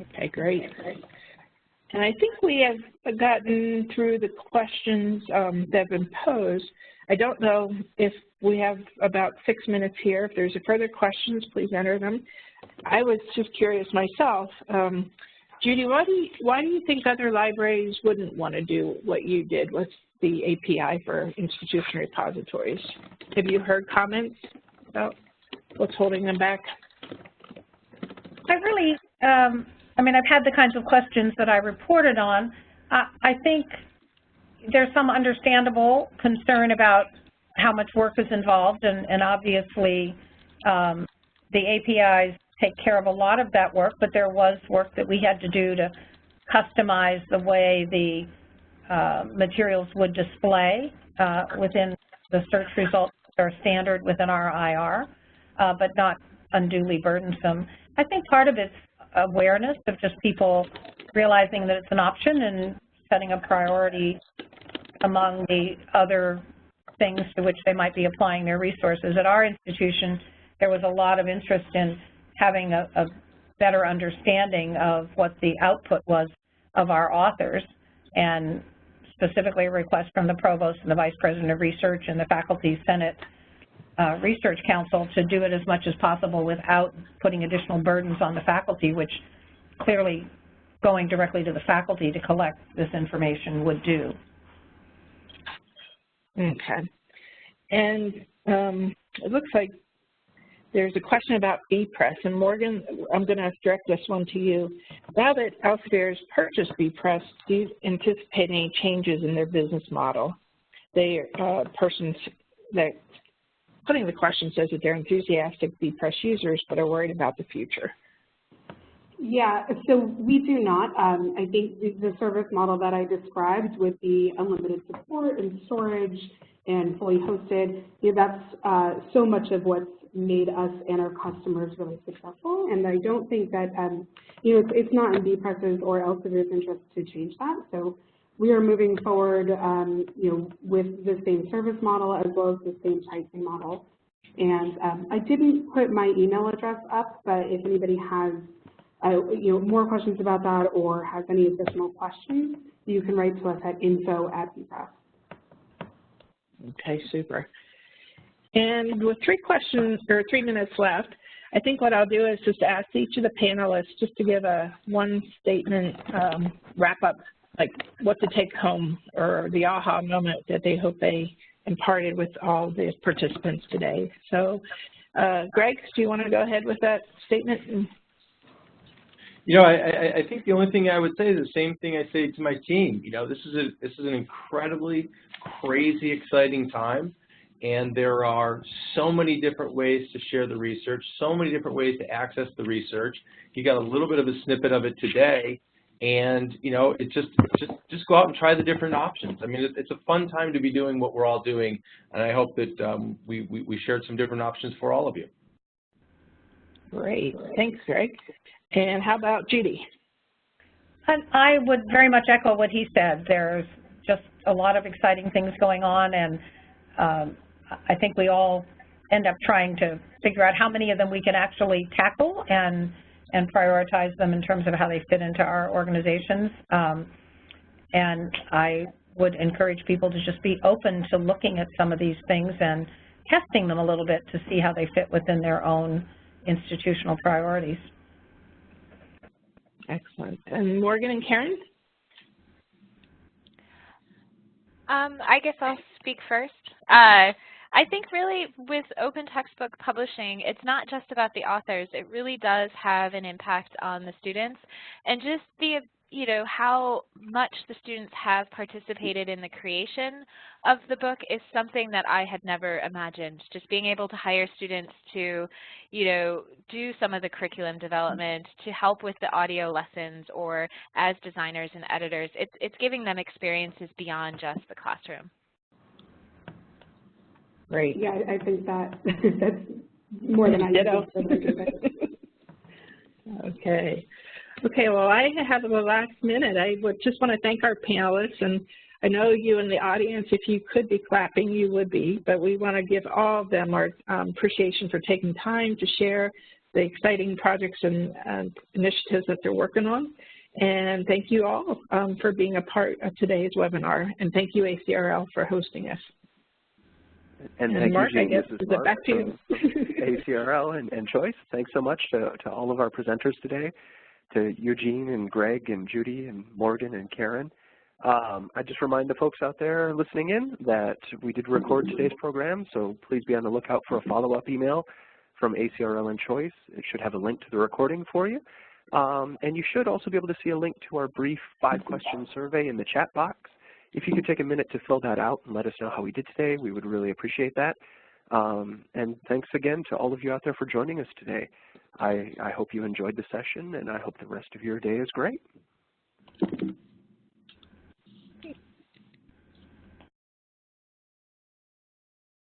Okay, great. And I think we have gotten through the questions that have been posed. I don't know if we have about 6 minutes here. If there's further questions, please enter them. I was just curious myself. Judy, why do you think other libraries wouldn't want to do what you did with the API for institution repositories? Have you heard comments about what's holding them back? I really, I mean, I've had the kinds of questions that I reported on. I think there's some understandable concern about how much work is involved, and obviously the APIs take care of a lot of that work, but there was work that we had to do to customize the way the materials would display within the search results that are standard within our IR, but not unduly burdensome. I think part of it's awareness of just people realizing that it's an option and setting a priority among the other things to which they might be applying their resources. At our institution, there was a lot of interest in having a better understanding of what the output was of our authors, and specifically a request from the provost and the vice president of research and the faculty senate research council to do it as much as possible without putting additional burdens on the faculty, which clearly going directly to the faculty to collect this information would do. Okay. And it looks like there's a question about bpress, and Morgan, I'm going to direct this one to you. Now that Elsevier has purchased bpress, do you anticipate any changes in their business model? The person that putting the question says that they're enthusiastic bpress users but are worried about the future. Yeah, so we do not. I think the service model that I described with the unlimited support and storage and fully hosted, that's so much of what's made us and our customers really successful. And I don't think that, it's not in bpress's or Elsevier's interest to change that. So we are moving forward, with the same service model as well as the same pricing model. And I didn't put my email address up, but if anybody has more questions about that or has any additional questions, you can write to us at info@bpress. Okay, super. And with 3 minutes left, I think what I'll do is just ask each of the panelists just to give a one statement wrap up, like what to take home or the aha moment that they hope they imparted with all the participants today. So, Greg, do you want to go ahead with that statement? I think the only thing I would say is the same thing I say to my team. This is an incredibly crazy, exciting time, and there are so many different ways to share the research, so many different ways to access the research. You got a little bit of a snippet of it today, and it just go out and try the different options. I mean, it's a fun time to be doing what we're all doing, and I hope that we shared some different options for all of you. Great, thanks, Greg. And how about Judy? I would very much echo what he said. There's just a lot of exciting things going on, and I think we all end up trying to figure out how many of them we can actually tackle and prioritize them in terms of how they fit into our organizations. And I would encourage people to just be open to looking at some of these things and testing them a little bit to see how they fit within their own institutional priorities. Excellent. And Morgan and Karen? I guess I'll speak first. I think really with open textbook publishing, it's not just about the authors. It really does have an impact on the students, and just the how much the students have participated in the creation of the book is something that I had never imagined. Just being able to hire students to, do some of the curriculum development, to help with the audio lessons, or as designers and editors, it's giving them experiences beyond just the classroom. Great. Yeah, I think that's more than I did. Okay, well, I have the last minute. I would just want to thank our panelists, and I know you in the audience, if you could be clapping, you would be, but we want to give all of them our appreciation for taking time to share the exciting projects and initiatives that they're working on. And thank you all for being a part of today's webinar, and thank you, ACRL, for hosting us. And thank Mark, you, Jean. I guess, This is is it Mark back to you? ACRL and Choice. Thanks so much to all of our presenters today, to Eugene and Greg and Judy and Morgan and Karen. I just remind the folks out there listening in that we did record today's program, so please be on the lookout for a follow-up email from ACRL and Choice. It should have a link to the recording for you. And you should also be able to see a link to our brief 5-question survey in the chat box. If you could take a minute to fill that out and let us know how we did today, we would really appreciate that. And thanks again to all of you out there for joining us today. I hope you enjoyed the session, and I hope the rest of your day is great.